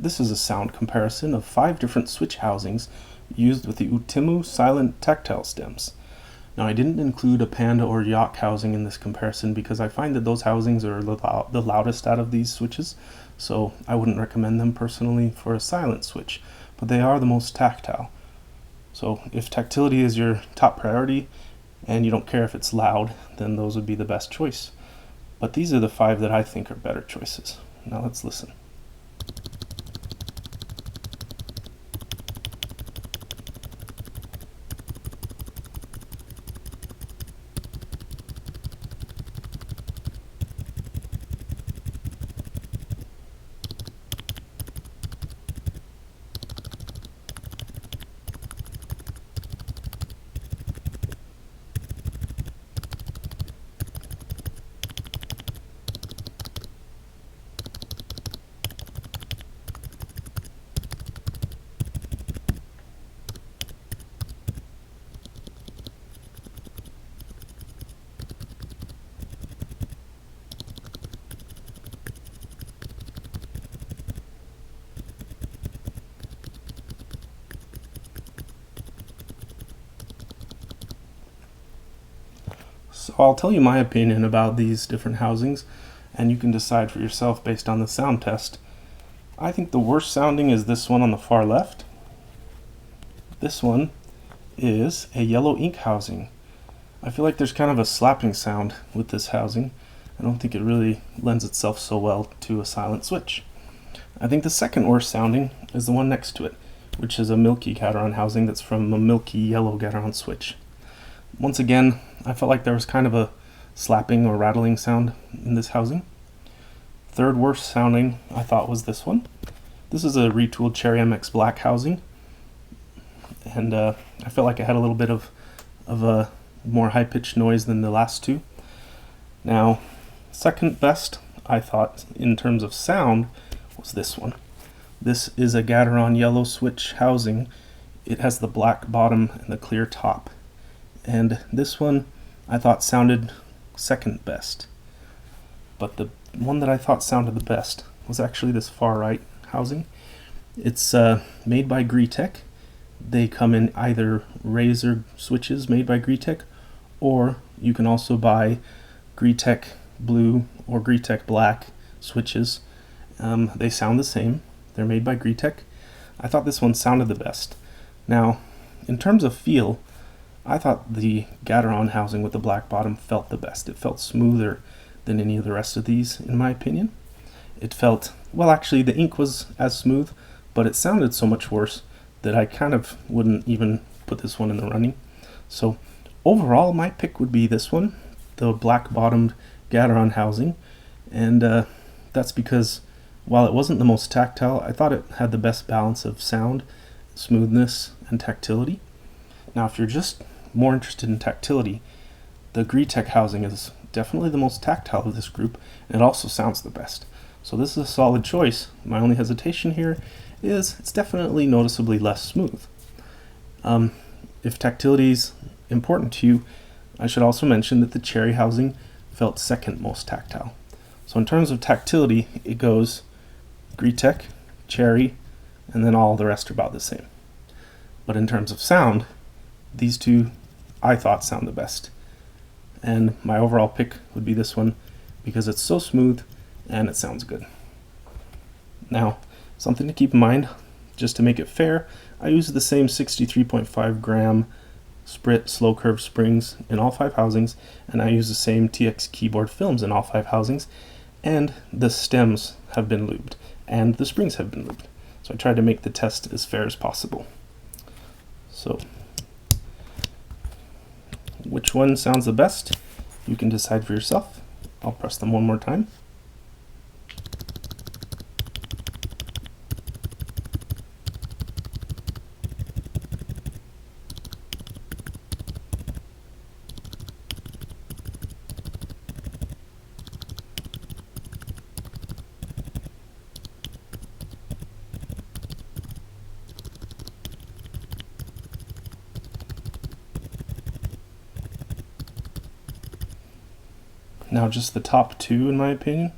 This is a sound comparison of 5 different switch housings used with the Outemu silent tactile stems. Now, I didn't include a Panda or Yacht housing in this comparison because I find that those housings are the loudest out of these switches, so I wouldn't recommend them personally for a silent switch, but they are the most tactile. So if tactility is your top priority and you don't care if it's loud, then those would be the best choice. But these are the 5 that I think are better choices. Now let's listen. So I'll tell you my opinion about these different housings, and you can decide for yourself based on the sound test. I think the worst sounding is this one on the far left. This one is a yellow ink housing. I feel like there's kind of a slapping sound with this housing. I don't think it really lends itself so well to a silent switch. I think the second worst sounding is the one next to it, which is a milky Gateron housing that's from a milky yellow Gateron switch. Once again, I felt like there was kind of a slapping or rattling sound in this housing. Third worst sounding I thought was this one. This is a retooled Cherry MX Black housing, and I felt like it had a little bit of a more high-pitched noise than the last two. Now, second best I thought in terms of sound was this one. This is a Gateron yellow switch housing. It has the black bottom and the clear top. And this one I thought sounded second best. But the one that I thought sounded the best was actually this far right housing. It's made by Greetech. They come in either Razor switches made by Greetech, or you can also buy Greetech Blue or Greetech Black switches. They sound the same. They're made by Greetech. I thought this one sounded the best. Now, in terms of feel, I thought the Gateron housing with the black bottom felt the best. It felt smoother than any of the rest of these, in my opinion. It felt, well, actually the ink was as smooth, but it sounded so much worse that I kind of wouldn't even put this one in the running. So overall, my pick would be this one, the black bottomed Gateron housing, and that's because while it wasn't the most tactile, I thought it had the best balance of sound, smoothness, and tactility. Now, if you're just more interested in tactility, the Greetech housing is definitely the most tactile of this group, and it also sounds the best. So this is a solid choice. My only hesitation here is it's definitely noticeably less smooth. If tactility is important to you, I should also mention that the Cherry housing felt second most tactile. So in terms of tactility, it goes Greetech, Cherry, and then all the rest are about the same. But in terms of sound, these two I thought sound the best. And my overall pick would be this one because it's so smooth and it sounds good. Now, something to keep in mind, just to make it fair, I use the same 63.5 gram Sprit slow curve springs in all 5 housings, and I use the same TX keyboard films in all 5 housings, and the stems have been lubed, and the springs have been lubed. So I tried to make the test as fair as possible. So, which one sounds the best? You can decide for yourself. I'll press them one more time. Now just the top two, in my opinion.